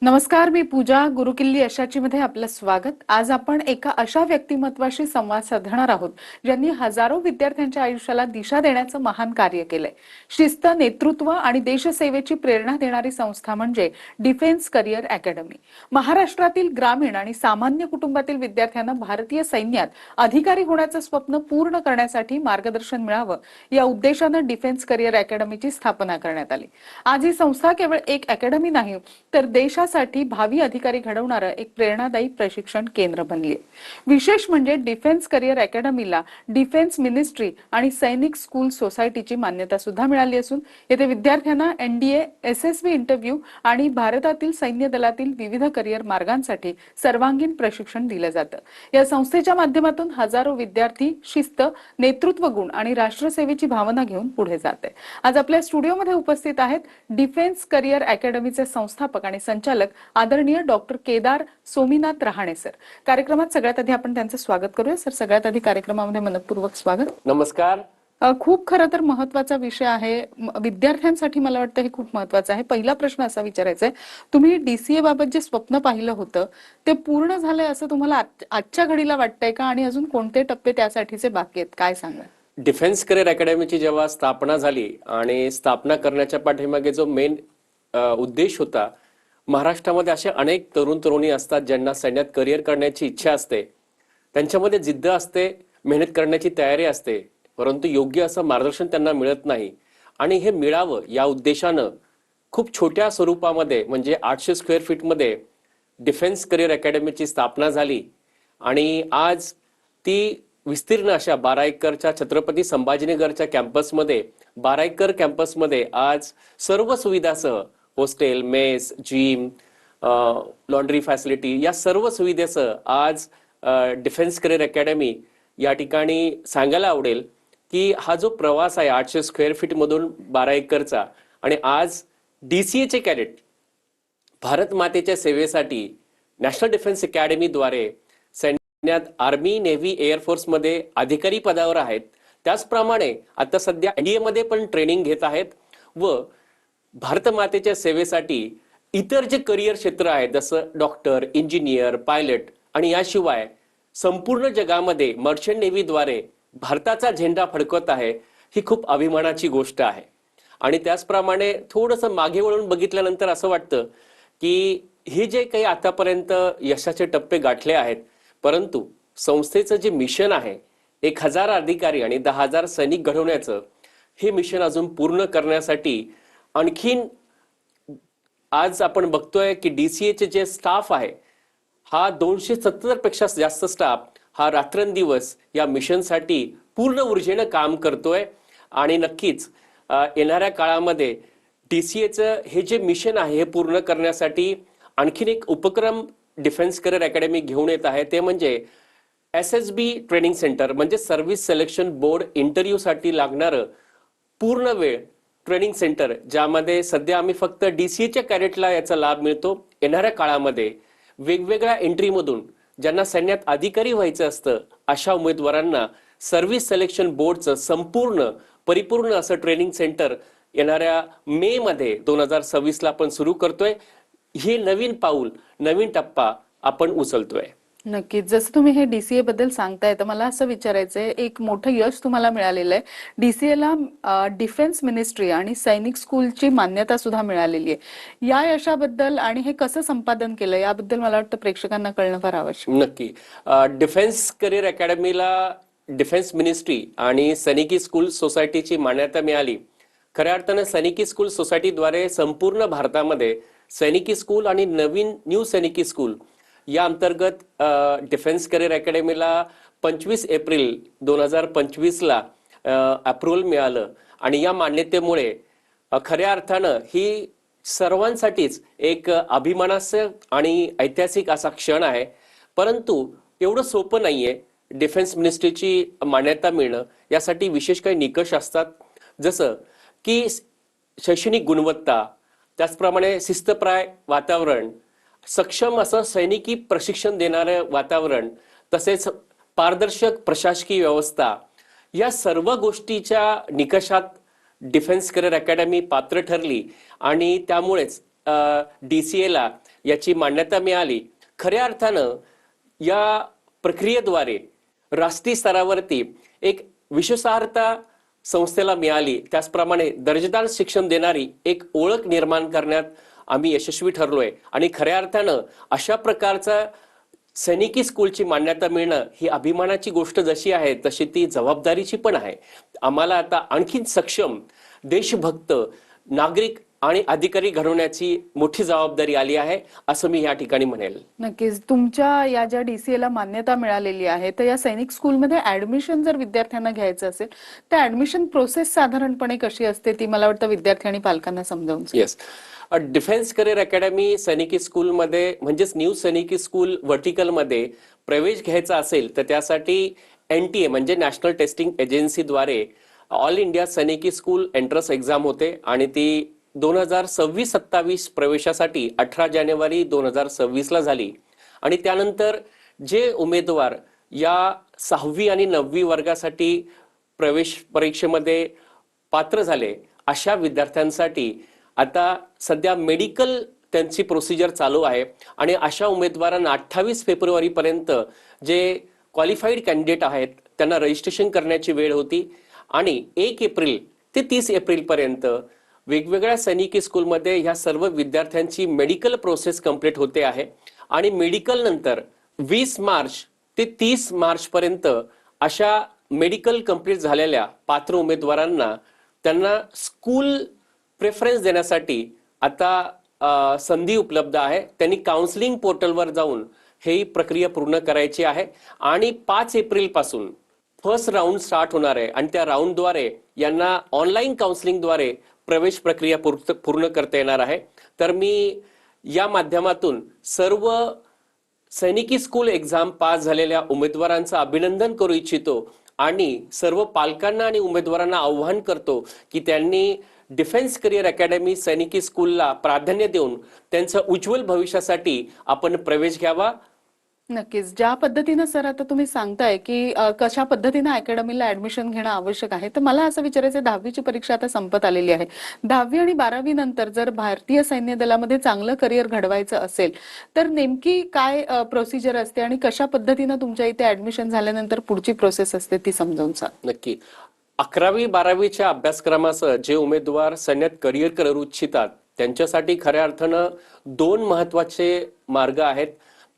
नमस्कार, मी पूजा. गुरुकिल्ली यशाची मध्ये आपलं स्वागत. आज आपण एका अशा व्यक्तिमत्वाशी संवाद साधणार आहोत ज्यांनी हजारो विद्यार्थ्यांच्या आयुष्याला दिशा देण्याचं महान कार्य केलंय. शिस्त, नेतृत्व आणि देशसेवेची प्रेरणा देणारी संस्था म्हणजे डिफेन्स करिअर अकॅडमी. महाराष्ट्रातील ग्रामीण आणि सामान्य कुटुंबातील विद्यार्थ्यांना भारतीय सैन्यात अधिकारी होण्याचं स्वप्न पूर्ण करण्यासाठी मार्गदर्शन मिळावं या उद्देशानं डिफेन्स करिअर अकॅडमीची स्थापना करण्यात आली. आज ही संस्था केवळ एक अकॅडमी नाही तर देशासाठी भावी अधिकारी घडवणारं एक प्रेरणादायी प्रशिक्षण केंद्र बनली आहे. विशेष म्हणजे डिफेन्स करिअर अकॅडमीला डिफेन्स मिनिस्ट्री आणि सैनिक स्कूल सोसायटीची मान्यता सुद्धा मिळाली असून येथे विद्यार्थ्यांना एनडीए, एसएसबी इंटरव्ह्यू आणि भारतातील सैन्य दलातील विविध करिअर मार्गांसाठी सर्वांगीण प्रशिक्षण दिलं जातं. या संस्थेच्या माध्यमातून हजारो विद्यार्थी शिस्त, नेतृत्व गुण आणि राष्ट्रसेवेची भावना घेऊन पुढे जाते. आज आपल्या स्टुडिओमध्ये उपस्थित आहेत डिफेन्स करिअर अकॅडमीचे संस्थापक आणि संचालक आदरणीय डॉक्टर केदार सोमीनाथ रहाणे सर. कार्यक्रमात सगळ्यात आधी आपण त्यांचं स्वागत करूया. सर, सगळ्यात आधी कार्यक्रमामध्ये मनपूर्वक स्वागत. नमस्कार. खूप खरं तर महत्वाचा विषय आहे. विद्यार्थ्यांसाठी मला वाटतं हे खूप महत्वाचं आहे. पहिला प्रश्न असा विचारायचा आहे, तुम्ही डीसीए बाबत जे स्वप्न पाहिलं होतं ते पूर्ण झालंय असं तुम्हाला आजच्या घडीला वाटतंय का, आणि अजून कोणते टप्पे त्यासाठीचे बाकी आहेत, काय सांगा? डिफेन्स करिअर अकॅडमीची जेव्हा स्थापना झाली आणि स्थापना करण्याच्या पाठीमागे जो मेन उद्देश होता, महाराष्ट्रामध्ये असे अनेक तरुण तरुणी असतात ज्यांना सैन्यात करिअर करण्याची इच्छा असते, त्यांच्यामध्ये जिद्द असते, मेहनत करण्याची तयारी असते, परंतु योग्य असं मार्गदर्शन त्यांना मिळत नाही. आणि हे मिळावं या उद्देशानं खूप छोट्या स्वरूपामध्ये म्हणजे 800 स्क्वेअर फीटमध्ये डिफेन्स करिअर अकॅडमीची स्थापना झाली. आणि आज ती विस्तीर्ण अशा 12 एकरच्या छत्रपती संभाजीनगरच्या कॅम्पसमध्ये 12 एकर कॅम्पसमध्ये आज सर्व सुविधासह hostel, mess, gym, laundry facility या सर्व सुविधेसह आज डिफेन्स करिअर अकॅडमी या ठिकाणी सांगायला आवडेल की हा जो प्रवास आहे 800 स्क्वेअर फीट मधून 12 एकरचा, आणि आज डीसीएचे कॅडेट भारत मातेच्या सेवेसाठी नॅशनल डिफेन्स अकॅडमीद्वारे सैन्यात आर्मी, नेव्ही, एअरफोर्स मध्ये अधिकारी पदावर आहेत. त्याचप्रमाणे आता सध्या एनडीए मध्ये पण ट्रेनिंग घेत आहेत व भारत मातेच्या सेवेसाठी इतर जे करिअर क्षेत्र आहेत जसं डॉक्टर, इंजिनियर, पायलट आणि याशिवाय संपूर्ण जगामध्ये मर्चंट नेव्हीद्वारे भारताचा झेंडा फडकवत आहे, ही खूप अभिमानाची गोष्ट आहे. आणि त्याचप्रमाणे थोडंसं मागे वळून बघितल्यानंतर असं वाटतं की हे जे काही आतापर्यंत यशाचे टप्पे गाठले आहेत, परंतु संस्थेचं जे मिशन आहे 1000 अधिकारी आणि 10,000 सैनिक घडवण्याचं, हे मिशन अजून पूर्ण करण्यासाठी आणखीन आज आपण बघतोय की डीसीएचे जे स्टाफ आहे हा 270 पेक्षा जास्त स्टाफ हा रात्रंदिवस या मिशनसाठी पूर्ण ऊर्जेनं काम करतोय. आणि नक्कीच येणाऱ्या काळामध्ये डीसीएचं हे जे मिशन आहे हे पूर्ण करण्यासाठी आणखीन एक उपक्रम डिफेन्स करिअर अकॅडमी घेऊन येत आहे, ते म्हणजे एसएसबी ट्रेनिंग सेंटर, म्हणजे सर्व्हिस सिलेक्शन बोर्ड इंटरव्ह्यू साठी लागणारं पूर्ण वेळ ट्रेनिंग सेंटर, ज्यामध्ये सध्या आम्ही फक्त डीसीएच्या कॅडेटला याचा लाभ मिळतो. येणाऱ्या काळामध्ये वेगवेगळ्या एंट्रीमधून ज्यांना सैन्यात अधिकारी व्हायचं असतं अशा उमेदवारांना सर्व्हिस सिलेक्शन बोर्डचं संपूर्ण परिपूर्ण असं ट्रेनिंग सेंटर येणाऱ्या मे मध्ये 2026 ला आपण सुरू करतोय. हे नवीन पाऊल, नवीन टप्पा आपण उचलतोय. नक्कीच. जसं तुम्ही हे डीसीए बद्दल सांगताय तर मला असं विचारायचंय, एक मोठं यश तुम्हाला मिळालेलं आहे. डीसीएला डिफेन्स मिनिस्ट्री आणि सैनिक स्कूलची मान्यता सुद्धा मिळालेली आहे. या यशाबद्दल आणि हे कसं संपादन केलं याबद्दल मला वाटतं प्रेक्षकांना कळणं फार आवश्यक. नक्की. डिफेन्स करिअर अकॅडमीला डिफेन्स मिनिस्ट्री आणि सैनिकी स्कूल सोसायटीची मान्यता मिळाली. खऱ्या अर्थानं सैनिकी स्कूल सोसायटीद्वारे संपूर्ण भारतामध्ये सैनिकी स्कूल आणि नवीन न्यू सैनिकी स्कूल या अंतर्गत डिफेन्स करिअर अकॅडमीला 25 एप्रिल 2025 ला अप्रुव्हल मिळालं. आणि या मान्यतेमुळे खऱ्या अर्थानं ही सर्वांसाठीच एक अभिमानास्पद आणि ऐतिहासिक असा क्षण आहे. परंतु एवढं सोपं नाहीये डिफेन्स मिनिस्ट्रीची मान्यता मिळणं. यासाठी विशेष काही निकष असतात, जसं की शैक्षणिक गुणवत्ता, त्याचप्रमाणे शिस्तप्राय वातावरण, सक्षम असं सैनिकी प्रशिक्षण देणारं वातावरण, तसेच पारदर्शक प्रशासकीय व्यवस्था, या सर्व गोष्टीच्या निकषात डिफेन्स करिअर अकॅडमी पात्र ठरली. आणि त्यामुळेच डीसीएला याची मान्यता मिळाली. खऱ्या अर्थानं या प्रक्रियेद्वारे राष्ट्रीय स्तरावरती एक विश्वासार्हता संस्थेला मिळाली. त्याचप्रमाणे दर्जेदार शिक्षण देणारी एक ओळख निर्माण करण्यात आम्ही यशस्वी ठरलोय. आणि खऱ्या अर्थानं अशा प्रकारचा सैनिकी स्कूलची मान्यता मिळणं ही अभिमानाची गोष्ट जशी आहे तशी ती जबाबदारीची पण आहे. आम्हाला आता आणखीन सक्षम देशभक्त नागरिक आणि अधिकारी घडवण्याची मोठी जबाबदारी आली आहे असं मी या ठिकाणी म्हणेल. नक्कीच. तुमच्या या ज्या DCA ला मान्यता मिळालेली आहे तर या सैनिक स्कूलमध्ये ऍडमिशन जर विद्यार्थ्यांना घ्यायचं असेल तर ऍडमिशन प्रोसेस साधारणपणे कशी असते ती मला वाटतं विद्यार्थी आणि पालकांना समजावून सांगा. येस, डिफेन्स करिअर अकॅडमी सैनिकी स्कूलमध्ये म्हणजेच न्यू सैनिकी स्कूल व्हर्टिकलमध्ये प्रवेश घ्यायचा असेल तर त्यासाठी NTA म्हणजे नॅशनल टेस्टिंग एजन्सीद्वारे ऑल इंडिया सैनिकी स्कूल एंट्रन्स एक्झाम होते आणि ती 2026-27 प्रवेशासाठी 18 जानेवारी 2026 ला झाली. आणि त्यानंतर जे उमेदवार या 6वी आणि 9वी वर्गासाठी प्रवेश परीक्षेमध्ये पात्र झाले अशा विद्यार्थ्यांसाठी आता सध्या मेडिकल त्यांची प्रोसिजर चालू आहे. आणि अशा उमेदवारांना 28 फेब्रुवारी पर्यंत जे क्वालिफाईड कॅन्डिडेट आहेत त्यांना रजिस्ट्रेशन करण्याची वेळ होती. आणि 1 एप्रिल ते 30 एप्रिल पर्यंत वेगवेगळ्या सैनिकी स्कूलमध्ये ह्या सर्व विद्यार्थ्यांची मेडिकल प्रोसेस कंप्लीट होते आहे. आणि मेडिकल नंतर 20 मार्च ते 30 मार्च पर्यंत अशा मेडिकल कंप्लीट झालेल्या पात्र उमेदवारांना त्यांना स्कूल प्रेफरन्स देण्यासाठी आता संधी उपलब्ध आहे. त्यांनी काउन्सिलिंग पोर्टलवर जाऊन ही प्रक्रिया पूर्ण करायची आहे. आणि 5 एप्रिल पासून फर्स्ट राऊंड स्टार्ट होणार आहे आणि त्या राऊंडद्वारे यांना ऑनलाईन काउन्सिलिंगद्वारे प्रवेश प्रक्रिया पूर्ण करता येणार आहे. तर मी या माध्यमातून सर्व सैनिकी स्कूल एक्झाम पास झालेल्या उमेदवारांचं अभिनंदन करू इच्छितो आणि सर्व पालकांना आणि उमेदवारांना आव्हान करतो की त्यांनी डिफेन्स करिअर अकॅडमी सैनिकी स्कूलला प्राधान्य देऊन त्यांच्या उज्ज्वल भविष्यासाठी आपण प्रवेश घ्यावा. नक्कीच. ज्या पद्धतीनं सर आता तुम्ही सांगताय की कशा पद्धतीनं अकॅडमीला ऍडमिशन घेणं आवश्यक आहे तर मला असं विचारायचं 10वीची परीक्षा आता संपत आलेली आहे. 10वी आणि 12वी नंतर जर भारतीय सैन्य दलामध्ये चांगलं करिअर घडवायचं असेल तर नेमकी काय प्रोसिजर असते आणि कशा पद्धतीनं तुमच्या इथे ऍडमिशन झाल्यानंतर पुढची प्रोसेस असते ती समजावून सांगा. नक्की. 11वी-12वीच्या अभ्यासक्रमासह जे उमेदवार सैन्यात करिअर करू इच्छितात त्यांच्यासाठी खऱ्या अर्थानं 2 महत्वाचे मार्ग आहेत.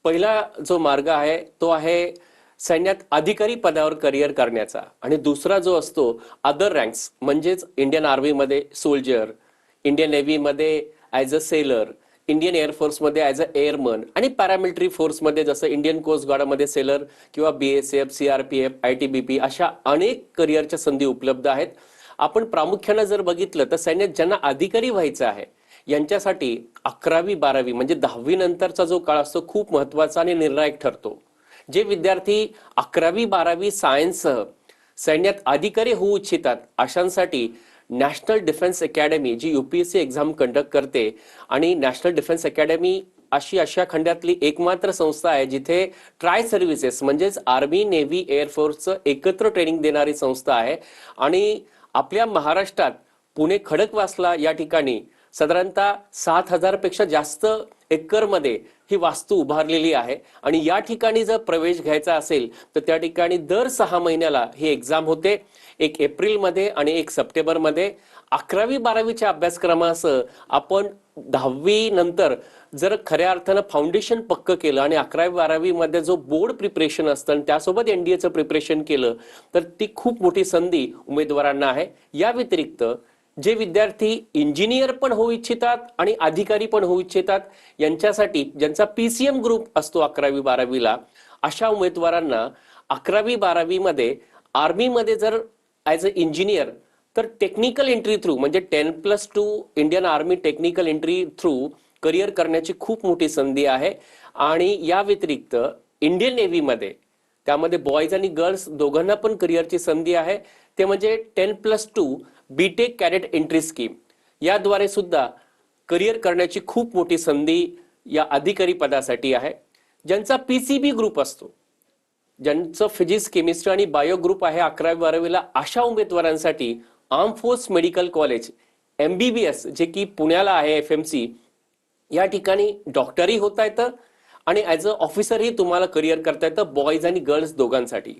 पहिला जो मार्ग आहे तो आहे सैन्यात अधिकारी पदावर करिअर करण्याचा आणि दुसरा जो असतो अदर रँक्स म्हणजेच इंडियन आर्मीमध्ये सोल्जर, इंडियन नेव्हीमध्ये ॲज अ सेलर, इंडियन एअरफोर्समध्ये ॲज अ एअरमन आणि पॅरामिलिटरी फोर्समध्ये जसं इंडियन कोस्ट गार्डमध्ये सेलर किंवा BSF, CRPF, ITBP अशा अनेक करिअरच्या संधी उपलब्ध आहेत. आपण प्रामुख्यानं जर बघितलं तर सैन्यात ज्यांना अधिकारी व्हायचं आहे यांच्यासाठी 11वी-12वी म्हणजे 10वी नंतरचा जो काळ असतो खूप महत्वाचा आणि निर्णायक ठरतो. जे विद्यार्थी 11वी-12वी सायन्ससह सैन्यात अधिकारी होऊ इच्छितात अशांसाठी नॅशनल डिफेन्स अकॅडमी जी UPSC एक्झाम कंडक्ट करते आणि नॅशनल डिफेन्स अकॅडमी अशी आशिया खंडातली एकमात्र संस्था आहे जिथे ट्राय सर्व्हिसेस म्हणजेच आर्मी, नेव्ही, एअरफोर्सचं एकत्र ट्रेनिंग देणारी संस्था आहे. आणि आपल्या महाराष्ट्रात पुणे खडकवासला या ठिकाणी साधारणतः 7,000 पेक्षा जास्त एकरमध्ये ही वास्तू उभारलेली आहे. आणि या ठिकाणी जर प्रवेश घ्यायचा असेल तर त्या ठिकाणी दर 6 महिन्याला ही एक्झाम होते. 1 एप्रिलमध्ये आणि 1 सप्टेंबरमध्ये. 11वी-12वीच्या अभ्यासक्रमासह आपण 10वी नंतर जर खऱ्या अर्थानं फाउंडेशन पक्क केलं आणि 11वी-12वी मध्ये जो बोर्ड प्रिपरेशन असतं आणि त्यासोबत NDAचं प्रिपरेशन केलं तर ती खूप मोठी संधी उमेदवारांना आहे. या व्यतिरिक्त जे विद्यार्थी इंजिनियर पण होऊ इच्छितात आणि अधिकारी पण होऊ इच्छितात यांच्यासाठी ज्यांचा PCM ग्रुप असतो 11वी-12वीला अशा उमेदवारांना 11वी-12वी मध्ये आर्मीमध्ये जर ॲज अ इंजिनियर तर टेक्निकल एंट्री थ्रू म्हणजे 10+2 Indian army technical entry through career करण्याची खूप मोठी संधी आहे. आणि या व्यतिरिक्त इंडियन नेव्हीमध्ये त्यामध्ये बॉईज आणि गर्ल्स दोघांना पण करिअरची संधी आहे. ते म्हणजे 10+2 BTech कॅडेट एंट्री स्कीम याद्वारे सुद्धा करिअर करण्याची खूप मोठी संधी या अधिकारी पदासाठी आहे. ज्यांचा PCB ग्रुप असतो, ज्यांचं फिजिक्स, केमिस्ट्री आणि बायो ग्रुप आहे 11वी-12वीला अशा उमेदवारांसाठी arm force medical college MBBS जे की पुण्याला आहे FMC या ठिकाणी डॉक्टरही होता येतं आणि ॲज अ ऑफिसरही तुम्हाला करिअर करता येतं, बॉईज आणि गर्ल्स दोघांसाठी.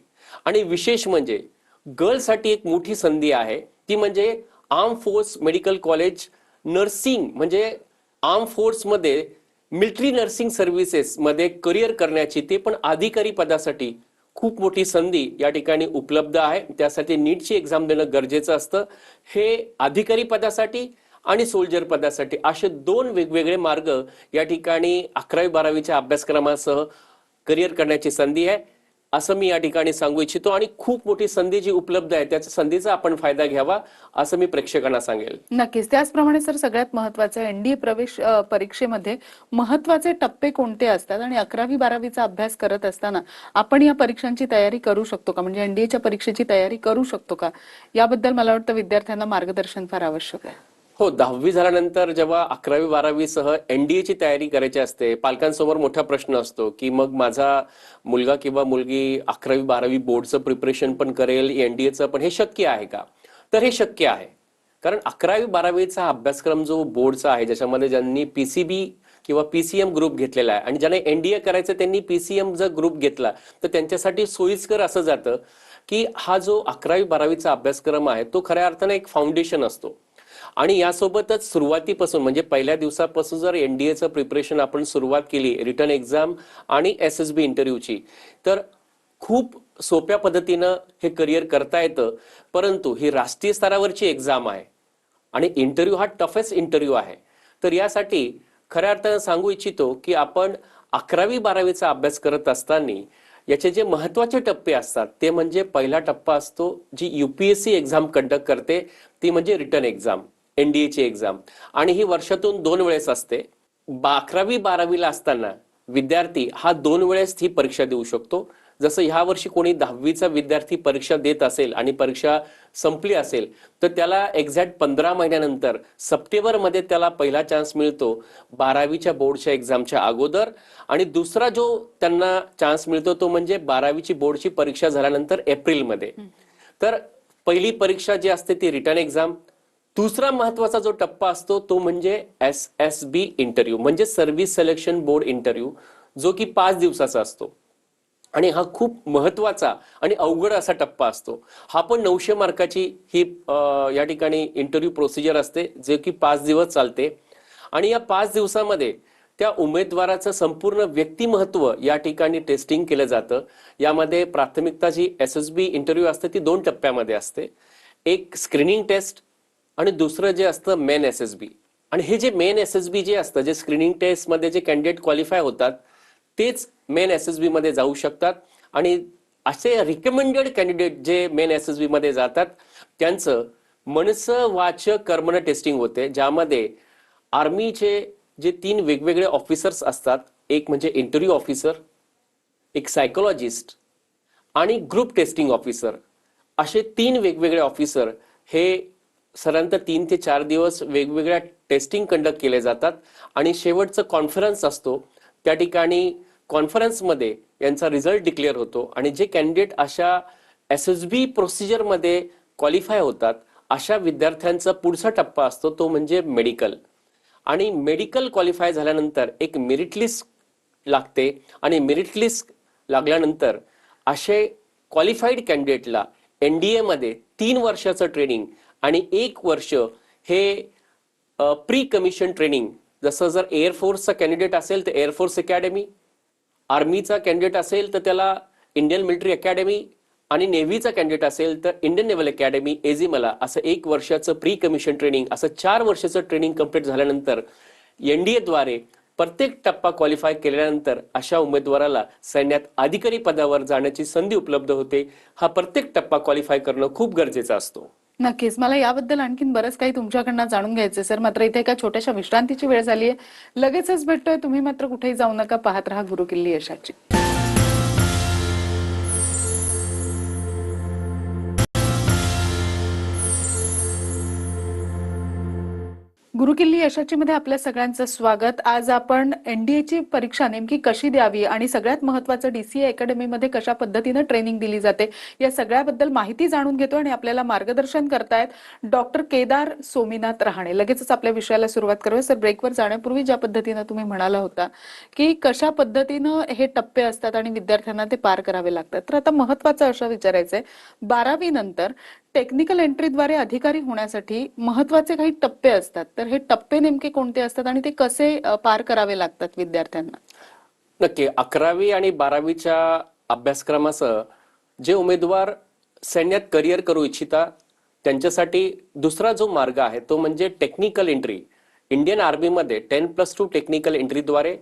आणि विशेष म्हणजे गर्ल्ससाठी एक मोठी संधी आहे, ती म्हणजे arm force medical college nursing, म्हणजे आर्म फोर्समध्ये मिलिटरी नर्सिंग सर्व्हिसेसमध्ये करिअर करण्याची, ते पण अधिकारी पदासाठी खूप मोठी संधी या ठिकाणी उपलब्ध आहे. त्यासाठी नीटची एक्झाम देणं गरजेचं असतं. हे अधिकारी पदासाठी आणि सोल्जर पदासाठी असे दोन वेगवेगळे मार्ग या ठिकाणी 11वी-12वीच्या अभ्यासक्रमासह करिअर करण्याची संधी आहे, असं मी या ठिकाणी सांगू इच्छितो. आणि खूप मोठी संधी जी उपलब्ध आहे त्या संधीचा आपण फायदा घ्यावा, असं मी प्रेक्षकांना सांगेल. नक्कीच. त्याचप्रमाणे सर सगळ्यात महत्त्वाचं एनडीए प्रवेश परीक्षेमध्ये महत्त्वाचे टप्पे कोणते असतात आणि 11वी-12वीचा अभ्यास करत असताना आपण या परीक्षांची तयारी करू शकतो का? म्हणजे एनडीएच्या परीक्षेची तयारी करू शकतो का? याबद्दल मला वाटतं विद्यार्थ्यांना मार्गदर्शन फार आवश्यक आहे. हो, 10वी झाल्यानंतर जेव्हा 11वी-12वी सह एनडीएची तयारी करायची असते, पालकांसमोर मोठा प्रश्न असतो की मग माझा मुलगा किंवा मुलगी 11वी-12वी बोर्डचं प्रिपरेशन पण करेल, एनडीएचं पण, हे शक्य आहे का? तर हे शक्य आहे. कारण 11वी-12वीचा अभ्यासक्रम जो बोर्डचा आहे, ज्याच्यामध्ये ज्यांनी पीसीबी किंवा पीसीएम ग्रुप घेतलेला आहे आणि ज्यांना एनडीए करायचं त्यांनी पीसीएम जर ग्रुप घेतला तर त्यांच्यासाठी सोयीस्कर असं जातं की हा जो 11वी-12वीचा अभ्यासक्रम आहे तो खऱ्या अर्थाने एक फाउंडेशन असतो. आणि यासोबतच सुरुवातीपासून म्हणजे पहिल्या दिवसापासून जर एनडीएचं प्रिपरेशन आपण सुरुवात केली, रिटर्न एक्झाम आणि एसएसबी इंटरव्ह्यूची, तर खूप सोप्या पद्धतीनं हे करिअर करता येतं. परंतु ही राष्ट्रीय स्तरावरची एक्झाम आहे आणि इंटरव्ह्यू हा टफेस्ट इंटरव्ह्यू आहे. तर यासाठी खऱ्या अर्थानं सांगू इच्छितो की आपण 11वी-12वीचा अभ्यास करत असताना याचे जे महत्वाचे टप्पे असतात ते म्हणजे पहिला टप्पा असतो जी यूपीएससी एक्झाम कंडक्ट करते, ती म्हणजे रिटर्न एक्झाम, एनडीएची एक्झाम. आणि ही वर्षातून 2 वेळेस असते. 11वी-12वीला असताना विद्यार्थी हा 2 वेळेस ही परीक्षा देऊ शकतो. जसं ह्या वर्षी कोणी 10वीचा विद्यार्थी परीक्षा देत असेल आणि परीक्षा संपली असेल तर त्याला एक्झॅक्ट 15 महिन्यानंतर सप्टेंबरमध्ये त्याला पहिला चान्स मिळतो 12वीच्या बोर्डच्या एक्झामच्या अगोदर. आणि दुसरा जो त्यांना चान्स मिळतो तो म्हणजे 12वीची बोर्डची परीक्षा झाल्यानंतर एप्रिलमध्ये. तर पहिली परीक्षा जी असते ती रिटर्न एक्झाम. दुसरा महत्वाचा जो टप्पा असतो तो म्हणजे एसएसबी इंटरव्ह्यू, म्हणजे सर्व्हिस सिलेक्शन बोर्ड इंटरव्ह्यू, जो की 5 दिवसाचा असतो. आणि हा खूप महत्वाचा आणि अवघड असा टप्पा असतो. हा पण 900 मार्काची ही या ठिकाणी इंटरव्ह्यू प्रोसिजर असते, जे की 5 दिवस चालते. आणि या 5 दिवसामध्ये त्या उमेदवाराचं संपूर्ण व्यक्तिमत्व या ठिकाणी टेस्टिंग केलं जातं. यामध्ये प्राथमिकता जी एसएसबी इंटरव्ह्यू असते ती 2 टप्प्यामध्ये असते. एक स्क्रीनिंग टेस्ट आणि दुसरं जे असतं मेन एसएसबी. आणि हे जे मेन एसएसबी जे असतं, जे स्क्रीनिंग टेस्टमध्ये जे कॅन्डिडेट क्वालिफाय होतात तेच मेन एसएसबी मध्ये जाऊ शकतात. आणि असे रिकमेंडेड कॅन्डिडेट जे मेन एसएसबी मध्ये जातात त्यांचं मनसं वाचक कर्मण टेस्टिंग होते, ज्यामध्ये आर्मीचे जे 3 वेगवेगळे ऑफिसर्स असतात, एक म्हणजे इंटरव्ह्यू ऑफिसर, एक सायकोलॉजिस्ट आणि ग्रुप टेस्टिंग ऑफिसर, असे 3 वेगवेगळे ऑफिसर हे साधारणतः 3 ते 4 दिवस वेगवेगळ्या टेस्टिंग कंडक्ट केले जातात. आणि शेवटचं कॉन्फरन्स असतो, त्या ठिकाणी कॉन्फरन्समध्ये यांचा रिझल्ट डिक्लेअर होतो. आणि जे कॅन्डिडेट अशा एसएसबी प्रोसिजरमध्ये क्वालिफाय होतात अशा विद्यार्थ्यांचा पुढचा टप्पा असतो तो म्हणजे मेडिकल. आणि मेडिकल क्वालिफाय झाल्यानंतर एक मेरिट लिस्ट लागते. आणि मेरिट लिस्ट लागल्यानंतर असे क्वालिफाईड कॅन्डिडेटला एनडीए मध्ये 3 वर्षाचं ट्रेनिंग आणि 1 वर्ष हे प्री कमिशन ट्रेनिंग. जसं जर एअरफोर्सचा कॅन्डिडेट असेल तर एअरफोर्स अकॅडमी, आर्मीचा कॅन्डिडेट असेल तर त्याला इंडियन मिलिटरी अकॅडमी, आणि नेव्हीचा कॅन्डिडेट असेल तर इंडियन नेव्हल अकॅडमी एझिमला, असं 1 वर्षाचं प्री कमिशन ट्रेनिंग, असं 4 वर्षाचं ट्रेनिंग कंप्लीट झाल्यानंतर एनडीएद्वारे प्रत्येक टप्पा क्वालिफाय केल्यानंतर अशा उमेदवाराला सैन्यात अधिकारी पदावर जाण्याची संधी उपलब्ध होते. हा प्रत्येक टप्पा क्वालिफाय करणं खूप गरजेचं असतो. नक्कीच. मला याबद्दल आणखीन बरंच काही तुमच्याकडनं जाणून घ्यायचंय सर, मात्र इथे एका छोट्याशा विश्रांतीची वेळ झाली आहे. लगेचच भेटतोय. तुम्ही मात्र कुठेही जाऊ नका. पाहत राहा गुरुकिल्ली यशाची. गुरुकिल्ली यशाची मध्ये आपल्या सगळ्यांचं स्वागत. आज आपण एनडीएची परीक्षा नेमकी कशी द्यावी आणि सगळ्यात महत्त्वाचं डीसीए अकॅडमीमध्ये कशा पद्धतीनं ट्रेनिंग दिली जाते या सगळ्याबद्दल माहिती जाणून घेतो आणि आपल्याला मार्गदर्शन करतायत डॉक्टर केदार सोमीनाथ रहाणे. लगेचच आपल्या विषयाला सुरुवात करूया. सर, ब्रेकवर जाण्यापूर्वी ज्या पद्धतीनं तुम्ही म्हणाला होता की कशा पद्धतीनं हे टप्पे असतात आणि विद्यार्थ्यांना ते पार करावे लागतात, तर आता महत्त्वाचं असं विचारायचंय, 12वी नंतर टेक्निकल एंट्रीद्वारे अधिकारी होण्यासाठी महत्त्वाचे काही टप्पे असतात, तर हे टप्पे नेमके कोणते असतात आणि ते कसे पार करावे लागतात विद्यार्थ्यांना? नक्की 11वी आणि 12वीच्या अभ्यासक्रमासह जे उमेदवार सैन्यात करिअर करू इच्छिता त्यांच्यासाठी दुसरा जो मार्ग आहे तो म्हणजे टेक्निकल एंट्री. इंडियन आर्मीमध्ये 10+2 टेक्निकल एंट्रीद्वारे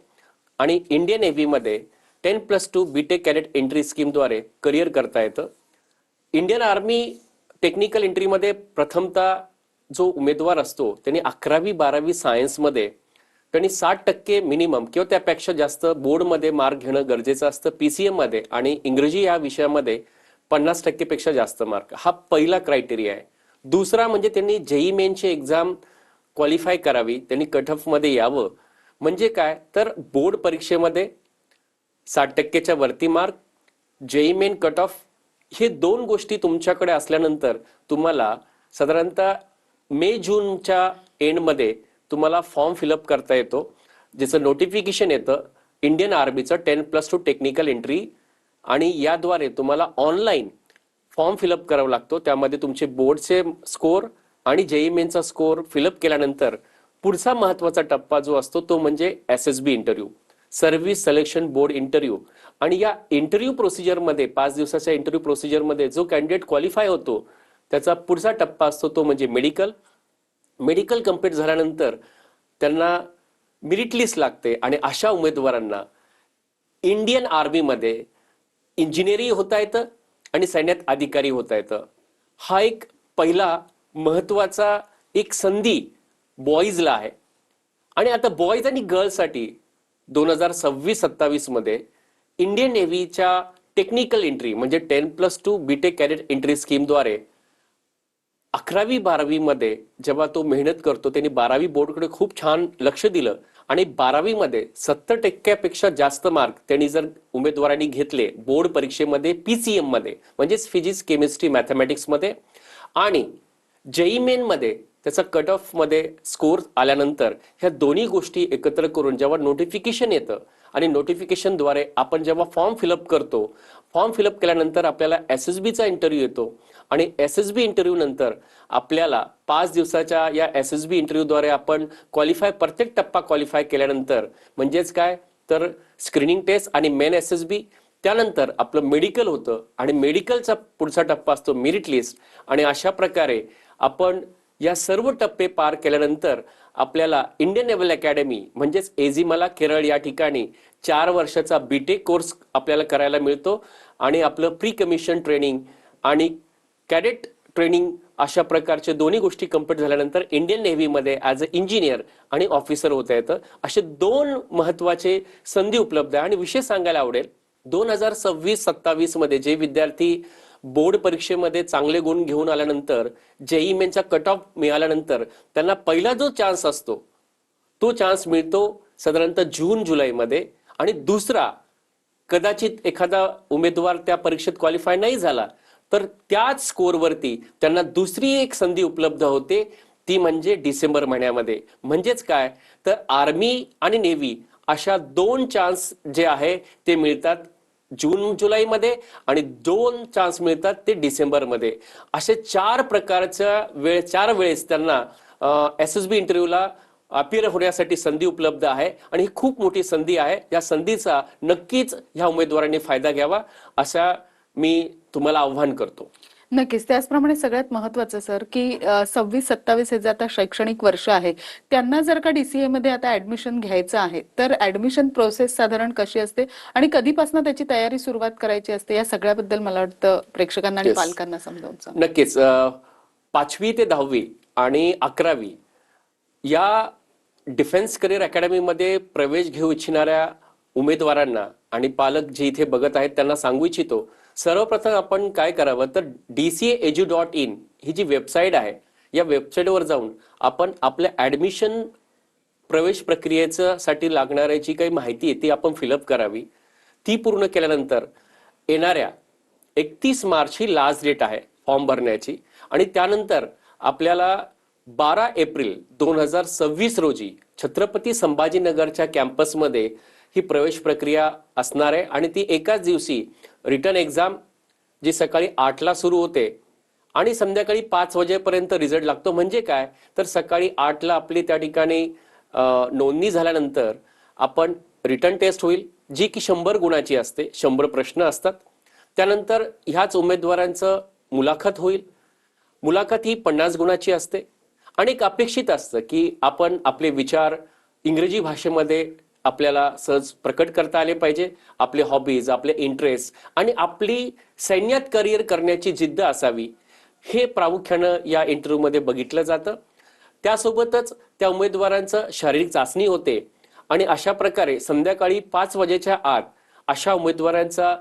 आणि इंडियन नेव्हीमध्ये 10+2 बीटेक कॅडेट एंट्री स्कीमद्वारे करिअर करता येतं. इंडियन आर्मी टेक्निकल एंट्रीमध्ये प्रथमतः जो उमेदवार असतो त्यांनी 11वी 12वी सायन्समध्ये त्यांनी 60% मिनिमम किंवा त्यापेक्षा जास्त बोर्डमध्ये मार्क घेणं गरजेचं असतं. पीसीएम मध्ये आणि इंग्रजी या विषयामध्ये 50% पेक्षा जास्त मार्क, हा पहिला क्रायटेरिया आहे. दुसरा म्हणजे त्यांनी जेई मेनची एक्झाम क्वालिफाय करावी, त्यांनी कट ऑफ मध्ये यावं. म्हणजे काय तर बोर्ड परीक्षेमध्ये 60%च्या वरती mark, JEE main cut off, हे दोन गोष्टी तुमच्याकडे असल्यानंतर तुम्हाला साधारणतः मे जूनच्या एंडमध्ये तुम्हाला फॉर्म फिलअप करता येतो, ज्याचं नोटिफिकेशन येतं इंडियन आर्मीचं 10+2 टेक्निकल एंट्री, आणि याद्वारे तुम्हाला ऑनलाईन फॉर्म फिलअप करावा लागतो. त्यामध्ये तुमचे बोर्डचे स्कोर आणि जेई मेनचा स्कोर फिलअप केल्यानंतर पुढचा महत्वाचा टप्पा जो असतो तो म्हणजे SSB interview, service selection board interview. आणि या इंटरव्ह्यू प्रोसिजरमध्ये 5 दिवसाच्या इंटरव्ह्यू प्रोसिजरमध्ये जो कॅन्डिडेट क्वालिफाय होतो त्याचा पुढचा टप्पा असतो तो म्हणजे मेडिकल. मेडिकल कम्प्लीट झाल्यानंतर त्यांना मेरिट लिस्ट लागते आणि अशा उमेदवारांना इंडियन आर्मीमध्ये इंजिनिअरिंग होता येतं आणि सैन्यात अधिकारी होता येतं. हा एक पहिला महत्वाचा एक संधी बॉईजला आहे. आणि आता बॉईज आणि गर्ल्ससाठी 2026-27 मध्ये इंडियन नेव्हीच्या टेक्निकल एंट्री म्हणजे 10+2 बीटेक कॅडेट एंट्री स्कीमद्वारे 11वी 12वी मध्ये जेव्हा तो मेहनत करतो, त्यांनी 12वी बोर्डकडे खूप छान लक्ष दिलं आणि 12वी मध्ये 70%पेक्षा जास्त मार्क त्यांनी जर उमेदवारांनी घेतले बोर्ड परीक्षेमध्ये पीसीएम मध्ये म्हणजेच फिजिक्स केमिस्ट्री मॅथमॅटिक्स मध्ये, आणि जेई मेन मध्ये त्याचा कट ऑफ मध्ये स्कोर आल्यानंतर ह्या दोन्ही गोष्टी एकत्र करून जेव्हा नोटिफिकेशन येतं आणि नोटिफिकेशनद्वारे आपण जेव्हा फॉर्म फिलअप करतो, फॉर्म फिलअप केल्यानंतर आपल्याला एसएसबीचा इंटरव्ह्यू येतो आणि एसएसबी इंटरव्ह्यू नंतर आपल्याला 5 दिवसाच्या या एसएसबी इंटरव्ह्यूद्वारे आपण क्वालिफाय, प्रत्येक टप्पा क्वालिफाय केल्यानंतर म्हणजेच काय तर स्क्रीनिंग टेस्ट आणि मेन एसएसबी, त्यानंतर आपलं मेडिकल होतं आणि मेडिकलचा पुढचा टप्पा असतो मेरिट लिस्ट. आणि अशा प्रकारे आपण या सर्व टप्पे पार केल्यानंतर आपल्याला इंडियन नेव्हल अकॅडमी म्हणजेच एझिमला केरळ या ठिकाणी 4 वर्षाचा बीटेक कोर्स आपल्याला करायला मिळतो आणि आपलं प्री कमिशन ट्रेनिंग आणि कॅडेट ट्रेनिंग अशा प्रकारचे दोन्ही गोष्टी कंप्लीट झाल्यानंतर इंडियन नेव्हीमध्ये ॲज अ इंजिनियर आणि ऑफिसर होता येतं. असे 2 महत्वाचे संधी उपलब्ध आहे. आणि विशेष सांगायला आवडेल 2026-27 मध्ये जे विद्यार्थी बोर्ड परीक्षेमध्ये चांगले गुण घेऊन आल्यानंतर जेई मेनचा कट ऑफ मिळाल्यानंतर त्यांना पहिला जो चान्स असतो तो चान्स मिळतो साधारणतः जून जुलैमध्ये. आणि दुसरा, कदाचित एखादा उमेदवार त्या परीक्षेत क्वालिफाय नाही झाला तर त्याच स्कोरवरती त्यांना दुसरी एक संधी उपलब्ध होते, ती म्हणजे डिसेंबर महिन्यामध्ये. म्हणजेच काय तर आर्मी आणि नेव्ही अशा 2 चान्स जे आहे ते मिळतात जून जुलैमध्ये आणि 2 चान्स मिळतात ते डिसेंबरमध्ये. असे 4 प्रकारच्या 4 वेळेस त्यांना एसएसबी इंटरव्ह्यूला अपिअर होण्यासाठी संधी उपलब्ध आहे आणि ही खूप मोठी संधी आहे. या संधीचा नक्कीच ह्या उमेदवारांनी फायदा घ्यावा असा मी तुम्हाला आव्हान करतो. नक्कीच. त्याचप्रमाणे सगळ्यात महत्वाचं सर की 26-27 हे जे आता शैक्षणिक वर्ष आहे, त्यांना जर का डीसीए मध्ये आता ऍडमिशन घ्यायचं आहे तर ऍडमिशन प्रोसेस साधारण कशी असते आणि कधीपासून त्याची तयारी सुरुवात करायची असते, या सगळ्याबद्दल मला वाटतं प्रेक्षकांना आणि Yes. पालकांना समजावून सांगा. नक्कीच. 5वी ते 10वी आणि 11वी या डिफेन्स करिअर अकॅडमीमध्ये प्रवेश घेऊ इच्छिणाऱ्या उमेदवारांना आणि पालक जे इथे बघत आहेत त्यांना सांगू इच्छितो, सर्वप्रथम आपण काय करावं तर DCAedu.in ही जी वेबसाईट आहे या वेबसाईटवर जाऊन आपण आपल्या ऍडमिशन प्रवेश प्रक्रियेचं साठी लागणारी जी काही माहिती आहे ती आपण फिलअप करावी. ती पूर्ण केल्यानंतर येणाऱ्या 31 मार्च ही लास्ट डेट आहे फॉर्म भरण्याची आणि त्यानंतर आपल्याला 12 एप्रिल 2026 रोजी छत्रपती संभाजीनगरच्या कॅम्पसमध्ये ही प्रवेश प्रक्रिया असणार आहे आणि ती एकाच दिवशी रिटर्न एक्झाम जी सकाळी 8ला सुरू होते आणि संध्याकाळी 5 वाजेपर्यंत रिझल्ट लागतो. म्हणजे काय तर सकाळी 8ला आपली त्या ठिकाणी नोंदणी झाल्यानंतर आपण रिटर्न टेस्ट होईल जी की 100 गुणाची असते. 100 प्रश्न असतात. त्यानंतर ह्याच उमेदवारांचं मुलाखत होईल. मुलाखत ही 50 गुणाची असते आणि एक अपेक्षित असतं की आपण आपले विचार इंग्रजी भाषेमध्ये आपल्याला सहज प्रकट करता आले पाहिजे. आपले हॉबीज, आपले इंटरेस्ट आणि आपली सैन्यात करिअर करण्याची जिद्द असावी हे प्रामुख्यानं या इंटरव्ह्यूमध्ये बघितलं जातं. त्यासोबतच त्या उमेदवारांचं शारीरिक चाचणी होते आणि अशा प्रकारे संध्याकाळी 5 वाजेच्या आत अशा उमेदवारांचा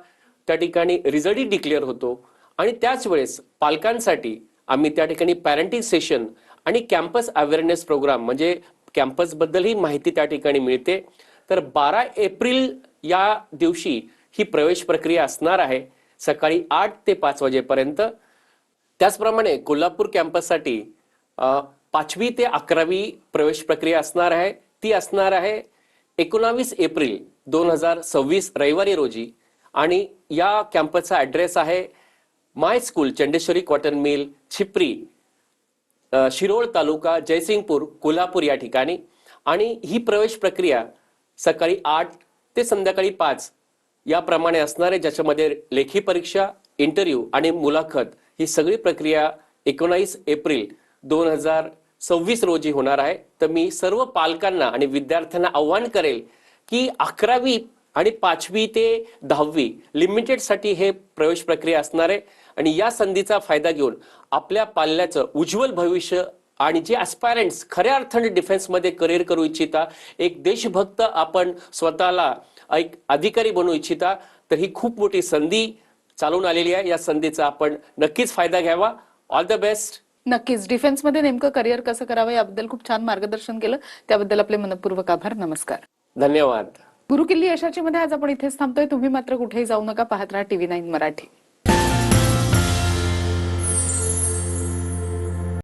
त्या ठिकाणी रिझल्टही डिक्लेअर होतो आणि त्याच वेळेस पालकांसाठी आम्ही त्या ठिकाणी पॅरेंटिंग सेशन आणि कॅम्पस अवेअरनेस प्रोग्राम म्हणजे कॅम्पस बद्दलही माहिती त्या ठिकाणी मिळते. तर 12 एप्रिल या दिवशी ही प्रवेश प्रक्रिया असणार आहे सकाळी 8 ते 5 वाजेपर्यंत. त्याचप्रमाणे कोल्हापूर कॅम्पससाठी 5वी ते 11वी प्रवेश प्रक्रिया असणार आहे. ती असणार आहे 19 एप्रिल 2026 रविवारी रोजी आणि या कॅम्पसचा ॲड्रेस आहे माय school Chandeshwari cotton mill, छिप्री, Shirol तालुका, जयसिंगपूर, कोल्हापूर या ठिकाणी. आणि ही प्रवेश प्रक्रिया सकाळी 8 ते संध्याकाळी 5 याप्रमाणे असणार आहे, ज्याच्यामध्ये लेखी परीक्षा, इंटरव्ह्यू आणि मुलाखत ही सगळी प्रक्रिया 19 एप्रिल 2026 रोजी होणार आहे. तर मी सर्व पालकांना आणि विद्यार्थ्यांना आव्हान करेल की 11वी आणि 5वी ते 10वी लिमिटेडसाठी हे प्रवेश प्रक्रिया असणार आहे आणि या संधीचा फायदा घेऊन आपल्या पाल्याचं उज्ज्वल भविष्य आणि जे ॲस्पायरंट्स खऱ्या अर्थाने डिफेन्समध्ये करिअर करू इच्छिता, एक देशभक्त आपण स्वतःला एक अधिकारी बनवू इच्छिता, तर ही खूप मोठी संधी चालून आलेली आहे. या संधीचा आपण नक्कीच फायदा घ्यावा. All the best. नक्कीच. डिफेन्समध्ये नेमकं करिअर कसं करावं याबद्दल खूप छान मार्गदर्शन केलं. त्याबद्दल आपले मनपूर्वक आभार. नमस्कार. धन्यवाद. गुरुकिल्ली यशाची मध्ये आज आपण इथेच थांबतोय. तुम्ही मात्र कुठेही जाऊ नका. पाहत राहा TV9 मराठी.